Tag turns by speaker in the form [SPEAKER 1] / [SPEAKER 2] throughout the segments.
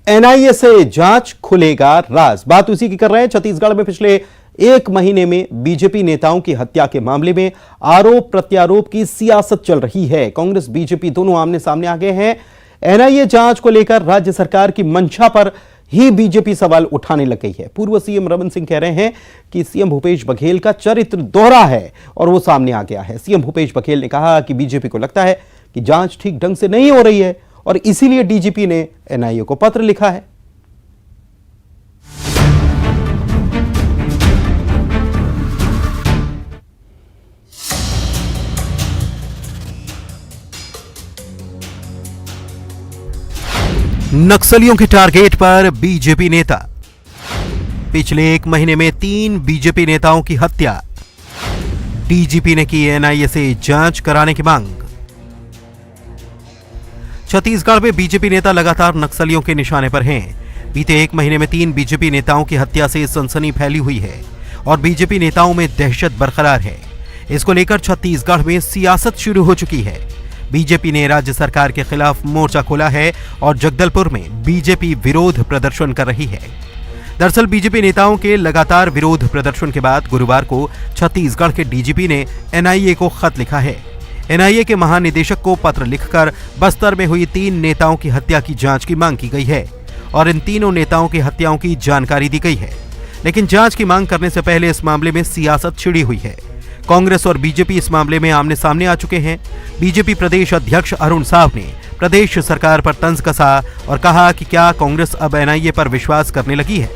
[SPEAKER 1] NIA से जांच खुलेगा राज। बात उसी की कर रहे हैं। छत्तीसगढ़ में पिछले एक महीने में बीजेपी नेताओं की हत्या के मामले में आरोप प्रत्यारोप की सियासत चल रही है। कांग्रेस बीजेपी दोनों आमने सामने आ गए हैं। एनआईए जांच को लेकर राज्य सरकार की मंशा पर ही बीजेपी सवाल उठाने लग गई है। पूर्व सीएम रमन सिंह कह रहे हैं कि सीएम भूपेश बघेल का चरित्र दोहरा है और वो सामने आ गया है। सीएम भूपेश बघेल ने कहा कि बीजेपी को लगता है कि जांच ठीक ढंग से नहीं हो रही है और इसीलिए डीजीपी ने एनआईए को पत्र लिखा है। नक्सलियों के टारगेट पर बीजेपी नेता। पिछले एक महीने में 3 बीजेपी नेताओं की हत्या। डीजीपी ने की एनआईए से जांच कराने की मांग। छत्तीसगढ़ में बीजेपी नेता लगातार नक्सलियों के निशाने पर हैं। बीते एक महीने में 3 बीजेपी नेताओं की हत्या से सनसनी फैली हुई है और बीजेपी नेताओं में दहशत बरकरार है। इसको लेकर छत्तीसगढ़ में सियासत शुरू हो चुकी है। बीजेपी ने राज्य सरकार के खिलाफ मोर्चा खोला है और जगदलपुर में बीजेपी विरोध प्रदर्शन कर रही है। दरअसल बीजेपी नेताओं के लगातार विरोध प्रदर्शन के बाद गुरुवार को छत्तीसगढ़ के डीजीपी ने एनआईए को खत लिखा है। एनआईए के महानिदेशक को पत्र लिखकर बस्तर में हुई 3 नेताओं की हत्या की जांच की मांग की गई है और इन तीनों नेताओं की हत्याओं की जानकारी दी गई है। लेकिन जांच की मांग करने से पहले इस मामले में सियासत छिड़ी हुई है। कांग्रेस और बीजेपी इस मामले में आमने सामने आ चुके हैं। बीजेपी प्रदेश अध्यक्ष अरुण साव ने प्रदेश सरकार पर तंज कसा और कहा कि क्या कांग्रेस अब एनआईए पर विश्वास करने लगी है।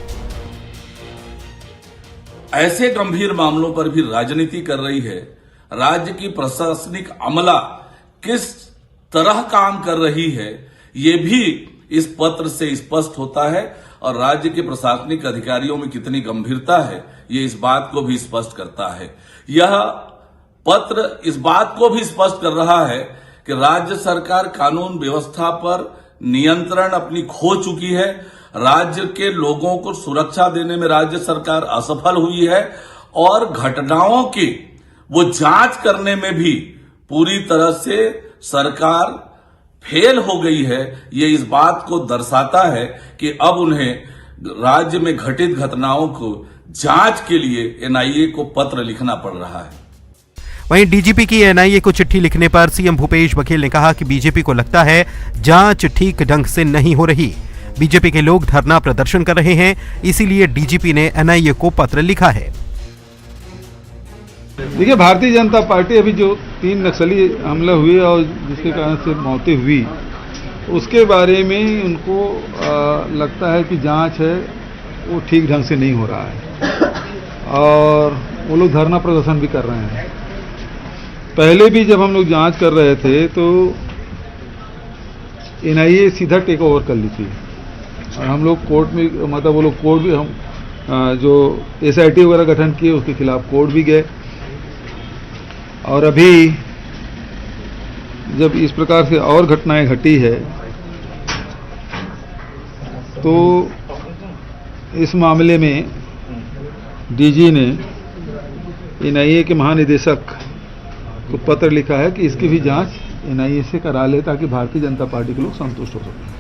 [SPEAKER 2] ऐसे गंभीर मामलों पर भी राजनीति कर रही है। राज्य की प्रशासनिक अमला किस तरह काम कर रही है, ये भी इस पत्र से स्पष्ट होता है और राज्य के प्रशासनिक अधिकारियों में कितनी गंभीरता है, ये इस बात को भी स्पष्ट करता है। यह पत्र इस बात को भी स्पष्ट कर रहा है कि राज्य सरकार कानून व्यवस्था पर नियंत्रण अपनी खो चुकी है। राज्य के लोगों को सुरक्षा देने में राज्य सरकार असफल हुई है और घटनाओं की वो जांच करने में भी पूरी तरह से सरकार फेल हो गई है। ये इस बात को दर्शाता है कि अब उन्हें राज्य में घटित घटनाओं को जांच के लिए एनआईए को पत्र लिखना पड़ रहा है।
[SPEAKER 1] वहीं डीजीपी की एनआईए को चिट्ठी लिखने पर सीएम भूपेश बघेल ने कहा कि बीजेपी को लगता है जांच ठीक ढंग से नहीं हो रही। बीजेपी के लोग धरना प्रदर्शन कर रहे हैं, इसीलिए डीजीपी ने एनआईए को पत्र लिखा है।
[SPEAKER 3] देखिए, भारतीय जनता पार्टी अभी जो 3 नक्सली हमले हुए और जिसके कारण से मौतें हुई, उसके बारे में उनको लगता है कि जांच है वो ठीक ढंग से नहीं हो रहा है और वो लोग धरना प्रदर्शन भी कर रहे हैं। पहले भी जब हम लोग जांच कर रहे थे तो एनआईए सीधा टेक ओवर कर ली थी और हम लोग कोर्ट में, मतलब वो लोग कोर्ट भी, हम जो एसआईटी वगैरह गठन किए उसके खिलाफ कोर्ट भी गए। और अभी जब इस प्रकार से और घटनाएं घटी है तो इस मामले में डीजी ने एनआईए के महानिदेशक को पत्र लिखा है कि इसकी भी जांच एनआईए से करा ले ताकि भारतीय जनता पार्टी के लोग संतुष्ट हो सकें।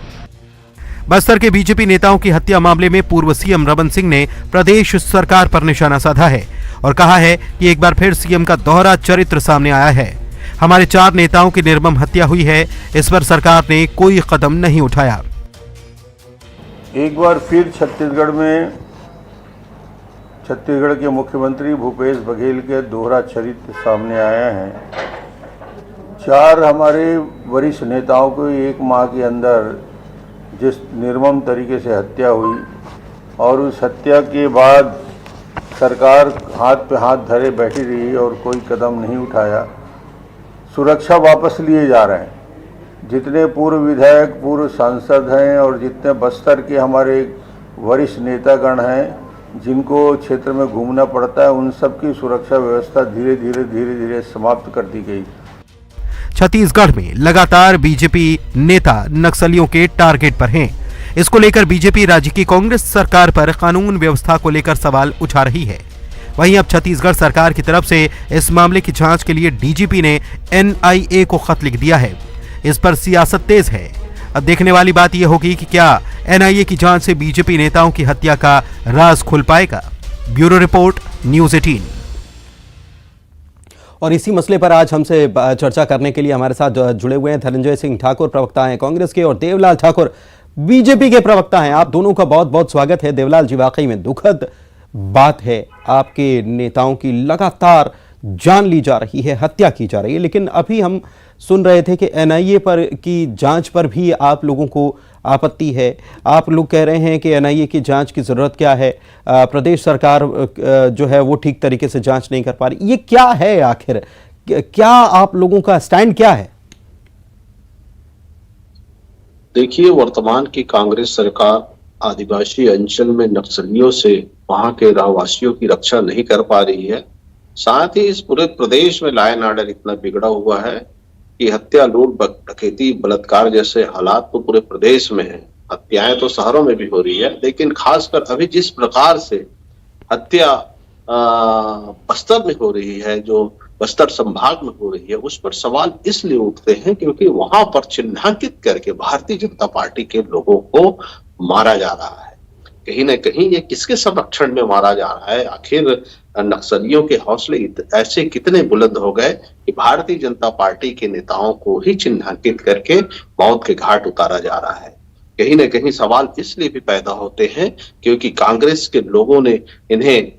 [SPEAKER 1] बस्तर के बीजेपी नेताओं की हत्या मामले में पूर्व सीएम रमन सिंह ने प्रदेश सरकार पर निशाना साधा है और कहा है कि एक बार फिर सीएम का दोहरा चरित्र सामने आया है। हमारे 4 नेताओं की निर्मम हत्या हुई है, इस पर सरकार ने कोई कदम नहीं उठाया।
[SPEAKER 4] एक बार फिर छत्तीसगढ़ के मुख्यमंत्री भूपेश बघेल के दोहरा चरित्र सामने आया है। 4 हमारे वरिष्ठ नेताओं को एक माह के अंदर जिस निर्मम तरीके से हत्या हुई और उस हत्या के बाद सरकार हाथ पे हाथ धरे बैठी रही और कोई कदम नहीं उठाया। सुरक्षा वापस लिए जा रहे हैं। जितने पूर्व विधायक, पूर्व सांसद हैं और जितने बस्तर के हमारे वरिष्ठ नेतागण हैं जिनको क्षेत्र में घूमना पड़ता है, उन सब की सुरक्षा व्यवस्था धीरे धीरे समाप्त कर दी गई।
[SPEAKER 1] छत्तीसगढ़ में लगातार बीजेपी नेता नक्सलियों के टारगेट पर हैं। इसको लेकर बीजेपी राज्य की कांग्रेस सरकार पर कानून व्यवस्था को लेकर सवाल उठा रही है। वहीं अब छत्तीसगढ़ सरकार की तरफ से इस मामले की जांच के लिए डीजीपी ने एनआईए को खत लिख दिया है। इस पर सियासत तेज है। अब देखने वाली बात यह होगी कि क्या एनआईए की जांच से बीजेपी नेताओं की हत्या का राज खुल पाएगा। Bureau report, news 18। और इसी मसले पर आज हमसे चर्चा करने के लिए हमारे साथ जुड़े हुए हैं धनंजय सिंह ठाकुर, प्रवक्ता हैं कांग्रेस के, और देवलाल ठाकुर बीजेपी के प्रवक्ता हैं। आप दोनों का बहुत बहुत स्वागत है। देवलाल जी, वाकई में दुखद बात है, आपके नेताओं की लगातार जान ली जा रही है, हत्या की जा रही है, लेकिन अभी हम सुन रहे थे कि एनआईए पर की जांच पर भी आप लोगों को आपत्ति है। आप लोग कह रहे हैं कि एनआईए की जांच की जरूरत क्या है, प्रदेश सरकार जो है वो ठीक तरीके से जांच नहीं कर पा रही। ये क्या है आखिर, क्या आप लोगों का स्टैंड क्या है?
[SPEAKER 5] देखिए, वर्तमान की कांग्रेस सरकार आदिवासी अंचल में नक्सलियों से वहां के रहवासियों की रक्षा नहीं कर पा रही है। साथ ही इस पूरे प्रदेश में लॉ एंड ऑर्डर इतना बिगड़ा हुआ है कि हत्या, लूट, डकैती, बलात्कार जैसे हालात तो पूरे प्रदेश में है। हत्याएं तो शहरों में भी हो रही है, लेकिन खासकर अभी जिस प्रकार से हत्या बस्तर में हो रही है, जो बस्तर संभाग में हो रही है, उस पर सवाल इसलिए उठते हैं क्योंकि वहां पर चिन्हांकित करके भारतीय जनता पार्टी के लोगों को मारा जा रहा है। कहीं ना कहीं ये किसके संरक्षण में मारा जा रहा है? आखिर नक्सलियों के हौसले ऐसे कितने बुलंद हो गए कि भारतीय जनता पार्टी के नेताओं को ही चिन्हांकित करके मौत के घाट उतारा जा रहा है। कहीं ना कहीं सवाल इसलिए भी पैदा होते हैं क्योंकि कांग्रेस के लोगों ने इन्हें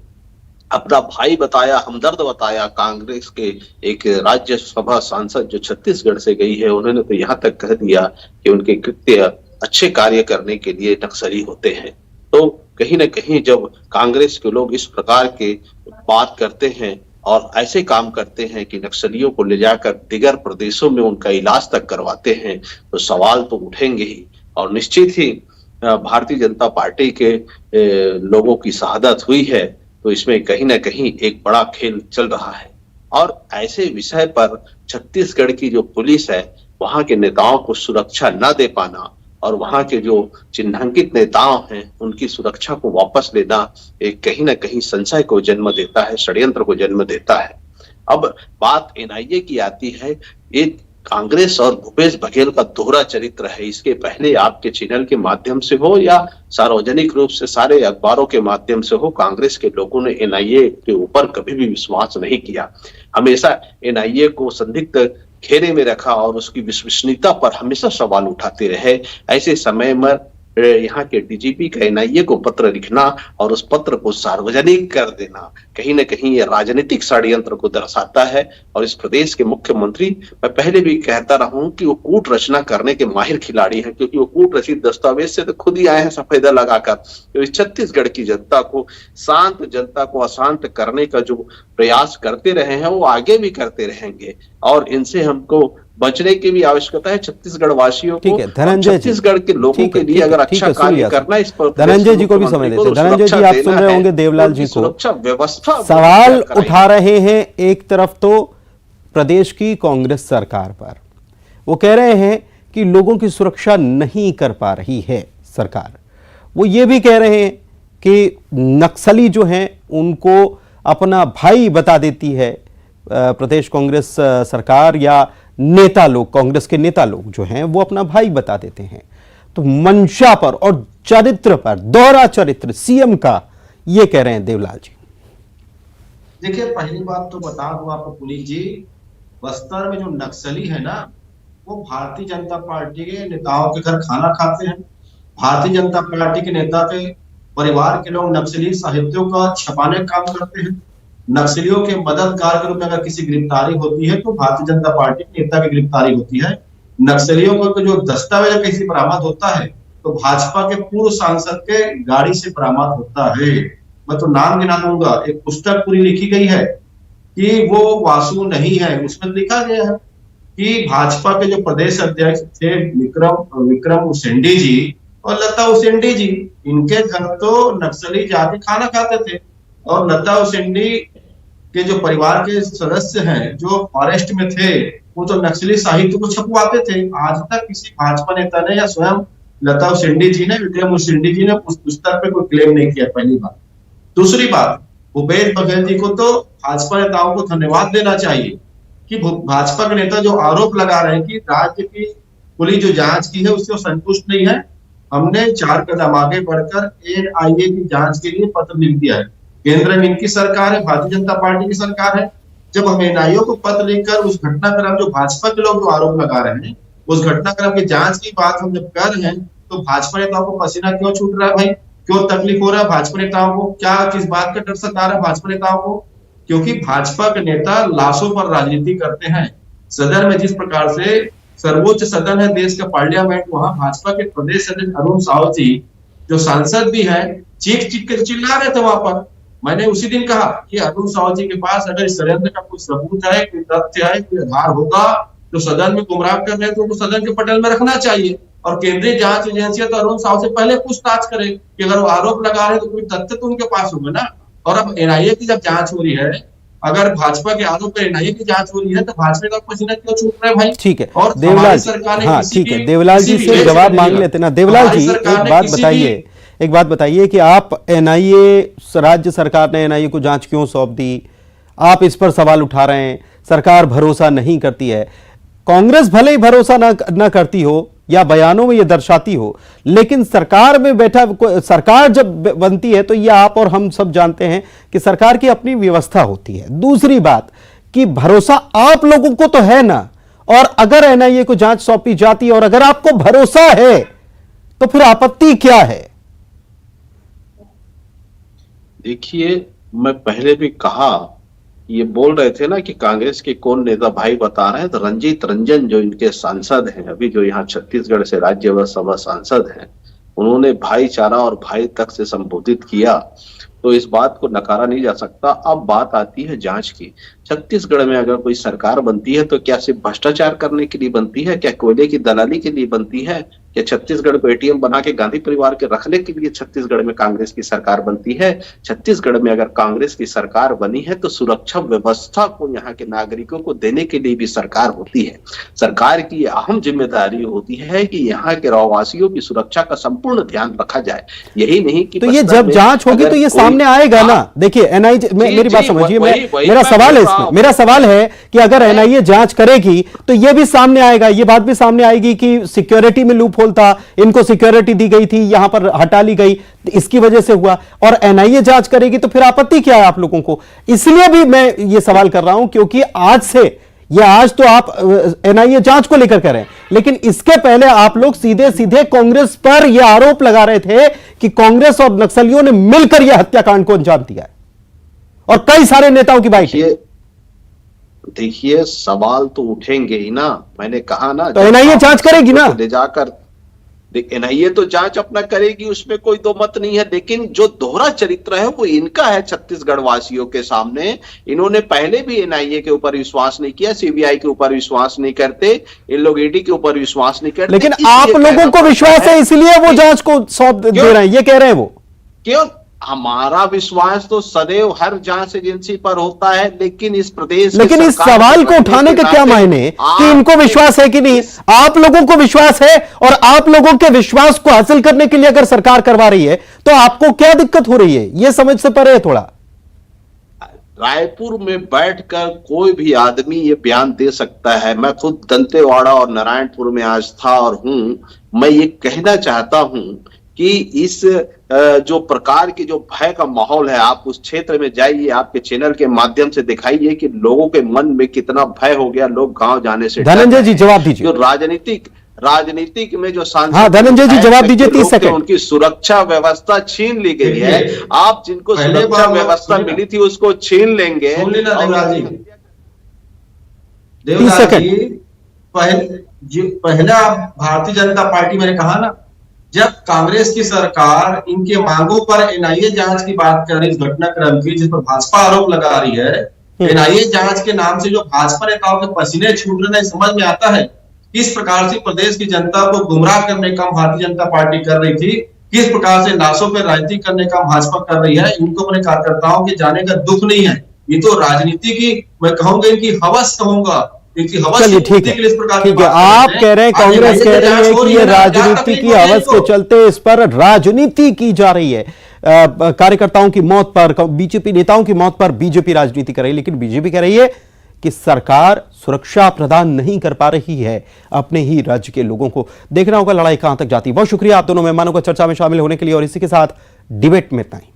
[SPEAKER 5] अपना भाई बताया, हमदर्द बताया। कांग्रेस के एक राज्यसभा सांसद जो छत्तीसगढ़ से गई है, उन्होंने तो यहाँ तक कह दिया कि उनके कृत्य अच्छे कार्य करने के लिए नक्सली होते हैं। तो कहीं ना कहीं जब कांग्रेस के लोग इस प्रकार के बात करते हैं और ऐसे काम करते हैं कि नक्सलियों को ले जाकर दिगर प्रदेशों में उनका इलाज तक करवाते हैं, तो सवाल तो उठेंगे ही। और निश्चित ही भारतीय जनता पार्टी के लोगों की शहादत हुई है, तो इसमें कहीं ना कहीं एक बड़ा खेल चल रहा है। और ऐसे विषय पर छत्तीसगढ़ की जो पुलिस है, वहां के नेताओं को सुरक्षा न दे पाना और वहां के जो चिन्हांकित नेताओं हैं उनकी सुरक्षा को वापस लेना एक कहीं ना कहीं संशय को जन्म देता है, षड्यंत्र को जन्म देता है। अब बात एनआईए की आती है। ये कांग्रेस और भूपेश बघेल का दोहरा चरित्र है। इसके पहले आपके चैनल के माध्यम से हो या सार्वजनिक रूप से सारे अखबारों के माध्यम से हो, कांग्रेस के लोगों ने एनआईए के ऊपर कभी भी विश्वास नहीं किया। हमेशा एनआईए को संदिग्ध घेरे में रखा और उसकी विश्वसनीयता पर हमेशा सवाल उठाते रहे। ऐसे समय में यहाँ के डीजीपी का एनआईए को पत्र लिखना और उस पत्र को सार्वजनिक कर देना कहीं ना कहीं ये राजनीतिक षड्यंत्र को दर्शाता है। और इस प्रदेश के मुख्यमंत्री, मैं पहले भी कहता रहा हूं कि वो कूट रचना करने के माहिर खिलाड़ी हैं, क्योंकि वो कूट रचित दस्तावेज से तो खुद ही आए हैं सफेदा लगाकर। तो इस छत्तीसगढ़ की जनता को, शांत जनता को अशांत करने का जो प्रयास करते रहे हैं वो आगे भी करते रहेंगे और इनसे हमको बचने की भी आवश्यकता है। छत्तीसगढ़ वासियों को, छत्तीसगढ़ के लोगों के लिए अगर अच्छा कार्य करना, इस पर
[SPEAKER 1] धनंजय जी को भी समय देते। धनंजय जी, आप सुन रहे होंगे देवलाल जी को,
[SPEAKER 5] सुरक्षा व्यवस्था
[SPEAKER 1] सवाल उठा रहे हैं एक तरफ तो प्रदेश की कांग्रेस सरकार पर, वो कह रहे हैं कि लोगों की सुरक्षा नहीं कर पा रही है सरकार। वो ये भी कह रहे हैं कि नक्सली जो हैं उनको अपना भाई बता देती है प्रदेश कांग्रेस सरकार, या नेता लोग, कांग्रेस के नेता लोग जो हैं वो अपना भाई बता देते हैं। तो मंशा पर और चरित्र पर, दोहरा चरित्र सीएम का, ये कह रहे हैं देवलाल जी।
[SPEAKER 6] देखिए, पहली बात तो बता दूं आपको पुलिस जी, बस्तर में जो नक्सली है ना, वो भारतीय जनता पार्टी के नेताओं के घर खाना खाते हैं। भारतीय जनता पार्टी के नेता के परिवार के लोग नक्सली साहित्यों का छपाने का काम करते हैं। नक्सलियों के मददगार के रूप में अगर किसी गिरफ्तारी होती है तो भारतीय जनता पार्टी के नेता की गिरफ्तारी होती है। नक्सलियों को जो दस्तावेज किसी बरामद होता है तो भाजपा के पूर्व सांसद के गाड़ी से बरामद होता है। मैं तो नाम गिना दूंगा, एक पुस्तक पूरी लिखी गई है कि वो वासु नहीं है। उसमें लिखा गया है कि भाजपा के जो प्रदेश अध्यक्ष थे विक्रम उसेंडी जी और लता उसेंडी जी, इनके घर तो नक्सली जाके खाना खाते थे। और लता उसेंडी के जो परिवार के सदस्य हैं जो फॉरेस्ट में थे, वो तो नक्सली साहित्य को छपवाते थे। आज तक किसी भाजपा नेता ने या स्वयं लता उसेंडी जी ने, विक्रम उसेंडी जी ने उस पुस्तक पे कोई क्लेम नहीं किया, पहली बात। दूसरी बात, भूपेश बघेल जी को तो भाजपा नेताओं को धन्यवाद देना चाहिए कि भाजपा के नेता जो आरोप लगा रहे हैं कि राज्य की पुलिस जो जांच की है उससे संतुष्ट नहीं है। हमने 4 कदम आगे बढ़कर एनआईए की जांच के लिए पत्र लिख दिया है। केंद्र में इनकी सरकार है, भारतीय जनता पार्टी की सरकार है। जब हम एनआईए को पत्र लिखकर उस घटनाक्रम जो भाजपा के लोग जो आरोप लगा रहे हैं उस घटनाक्रम की जांच की बात हम जब कर रहे हैं तो भाजपा नेताओं को पसीना क्यों छूट रहा है भाई? क्यों तकलीफ हो रहा है भाजपा नेताओं को? क्या किस बात का डर सता रहा है भाजपा नेताओं को? क्योंकि भाजपा के नेता लाशों पर राजनीति करते हैं। सदन में जिस प्रकार से सर्वोच्च सदन है देश का पार्लियामेंट, वहां भाजपा के प्रदेश अध्यक्ष अरुण साव जी जो सांसद भी है चीख चीख के चिल्ला रहे थे वहां पर। मैंने उसी दिन कहा कि अरुण साव जी के पास अगर इस षड्यंत्र का कोई सबूत है, कोई तथ्य है, कोई आधार होगा तो सदन में गुमराह कर रहे हैं तो उनको सदन के पटल में रखना चाहिए और केंद्रीय जांच एजेंसी तो अरुण साव से पहले पूछताछ करे कि अगर वो आरोप लगा रहे हैं तो कोई तथ्य तो उनके पास होगा ना। और अब एनआईए की जब जांच हो रही है, अगर भाजपा के आरोप पर एनआईए की जांच हो रही है तो भाजपा का पसीना क्यों छूट रहा है भाई?
[SPEAKER 7] ठीक है
[SPEAKER 6] और
[SPEAKER 7] देवलाल जी, हाँ ठीक है, देवलाल जी से जवाब मांग लेते ना। देवलाल जी एक बात बताइए कि आप एनआईए, राज्य सरकार ने एनआईए को जांच क्यों सौंप दी? आप इस पर सवाल उठा रहे हैं, सरकार भरोसा नहीं करती है। कांग्रेस भले ही भरोसा न करती हो या बयानों में ये दर्शाती हो, लेकिन सरकार में बैठा सरकार जब बनती है तो ये आप और हम सब जानते हैं कि सरकार की अपनी व्यवस्था होती है। दूसरी बात कि भरोसा आप लोगों को तो है ना, और अगर एनआईए को जांच सौंपी जाती है और अगर आपको भरोसा है तो फिर आपत्ति क्या है?
[SPEAKER 5] देखिए, मैं पहले भी कहा, ये बोल रहे थे ना कि कांग्रेस के कौन नेता भाई बता रहे हैं, तो रंजीत रंजन जो इनके सांसद हैं अभी, जो यहाँ छत्तीसगढ़ से राज्यसभा सांसद हैं, उन्होंने भाईचारा और भाई तक से संबोधित किया, तो इस बात को नकारा नहीं जा सकता। अब बात आती है जांच की। छत्तीसगढ़ में अगर कोई सरकार बनती है तो क्या सिर्फ भ्रष्टाचार करने के लिए बनती है? क्या कोयले की दलाली के लिए बनती है? क्या छत्तीसगढ़ को एटीएम बना के गांधी परिवार के रखने के लिए छत्तीसगढ़ में कांग्रेस की सरकार बनती है? छत्तीसगढ़ में अगर कांग्रेस की सरकार बनी है तो सुरक्षा व्यवस्था को यहाँ के नागरिकों को देने के लिए भी सरकार होती है। सरकार की अहम जिम्मेदारी होती है कि यहाँ के रहवासियों की सुरक्षा का संपूर्ण ध्यान रखा जाए। यही नहीं कि
[SPEAKER 7] तो ये जब जांच होगी तो ये सामने आएगा ना। देखिए एनआईए, मेरी बात समझिए, मेरा सवाल है इसमें, मेरा सवाल है कि अगर एनआईए जांच करेगी तो ये भी सामने आएगा, ये बात भी सामने आएगी कि सिक्योरिटी में लूप होल था, इनको सिक्योरिटी दी गई थी, यहां पर हटा ली गई, इसकी वजह से हुआ। और एनआईए जांच करेगी तो फिर आपत्ति क्या है आप लोगों को? इसलिए भी मैं ये सवाल कर रहा हूं क्योंकि आज तो आप एनआईए जांच को लेकर करें, लेकिन इसके पहले आप लोग सीधे सीधे कांग्रेस पर यह आरोप लगा रहे थे कि कांग्रेस और नक्सलियों ने मिलकर यह हत्याकांड को अंजाम दिया है, और कई सारे नेताओं की बाइट।
[SPEAKER 5] देखिए, सवाल तो उठेंगे ही ना। मैंने कहा ना,
[SPEAKER 7] तो एनआईए जांच करेगी ना,
[SPEAKER 5] ले जाकर एनआईए तो जांच अपना करेगी, उसमें कोई दो मत नहीं है। लेकिन जो दोहरा चरित्र है वो इनका है छत्तीसगढ़ वासियों के सामने। इन्होंने पहले भी एनआईए के ऊपर विश्वास नहीं किया, सीबीआई के ऊपर विश्वास नहीं करते, इन लोग ईडी के ऊपर विश्वास नहीं करते।
[SPEAKER 7] लेकिन आप लोगों को विश्वास है इसलिए वो जांच को सौंप दे रहे हैं, ये कह रहे हैं वो।
[SPEAKER 5] क्यों? हमारा विश्वास तो सदैव हर जांच एजेंसी पर होता है, लेकिन इस प्रदेश,
[SPEAKER 7] लेकिन इस सवाल को उठाने के क्या मायने कि इनको विश्वास है कि नहीं? आप लोगों को विश्वास है, और आप लोगों के विश्वास को हासिल करने के लिए अगर सरकार करवा रही है तो आपको क्या दिक्कत हो रही है? यह समझ से परे है थोड़ा।
[SPEAKER 5] रायपुर में बैठकर कोई भी आदमी ये बयान दे सकता है। मैं खुद दंतेवाड़ा और नारायणपुर में आज था और हूं। मैं ये कहना चाहता हूं कि इस जो प्रकार की जो भय का माहौल है, आप उस क्षेत्र में जाइए, आपके चैनल के माध्यम से दिखाइए कि लोगों के मन में कितना भय हो गया, लोग गांव जाने से।
[SPEAKER 7] धनंजय जी जवाब दीजिए।
[SPEAKER 5] जो राजनीतिक में जो सांसद,
[SPEAKER 7] हाँ धनंजय जी जवाब दीजिए, 30 सेकंड।
[SPEAKER 5] उनकी सुरुरक्षा व्यवस्था छीन ली गई है। आप जिनको सुरक्षा व्यवस्था मिली थी उसको छीन लेंगे।
[SPEAKER 6] 30 सेकंड। पहला भारतीय जनता पार्टी, मैंने कहा ना, जब कांग्रेस की सरकार इनके मांगों पर एनआईए जांच की बात कर रही, इस घटनाक्रम की जिस पर भाजपा आरोप लगा रही है, एनआईए जांच के नाम से जो भाजपा नेताओं के पसीने छूट रहे हैं, समझ में आता है किस प्रकार से प्रदेश की जनता को गुमराह करने का भारतीय जनता पार्टी कर रही थी, किस प्रकार से लाशों पर राजनीति करने का भाजपा कर रही है। इनको अपने कार्यकर्ताओं के जाने का दुख नहीं है, ये तो राजनीति की, मैं कहूंगा इनकी हवस कहूंगा।
[SPEAKER 7] चलिए ठीक है, ठीक है। आप कह रहे हैं, कांग्रेस कह रही है कि ये राजनीति की हवस के चलते इस पर राजनीति की जा रही है, कार्यकर्ताओं की मौत पर, बीजेपी नेताओं की मौत पर बीजेपी राजनीति कर रही है। लेकिन बीजेपी कह रही है कि सरकार सुरक्षा प्रदान नहीं कर पा रही है अपने ही राज्य के लोगों को। देखना होगा लड़ाई कहां तक जाती है। बहुत शुक्रिया आप दोनों मेहमानों को चर्चा में शामिल होने के लिए, और इसी के साथ डिबेट में इतना ही।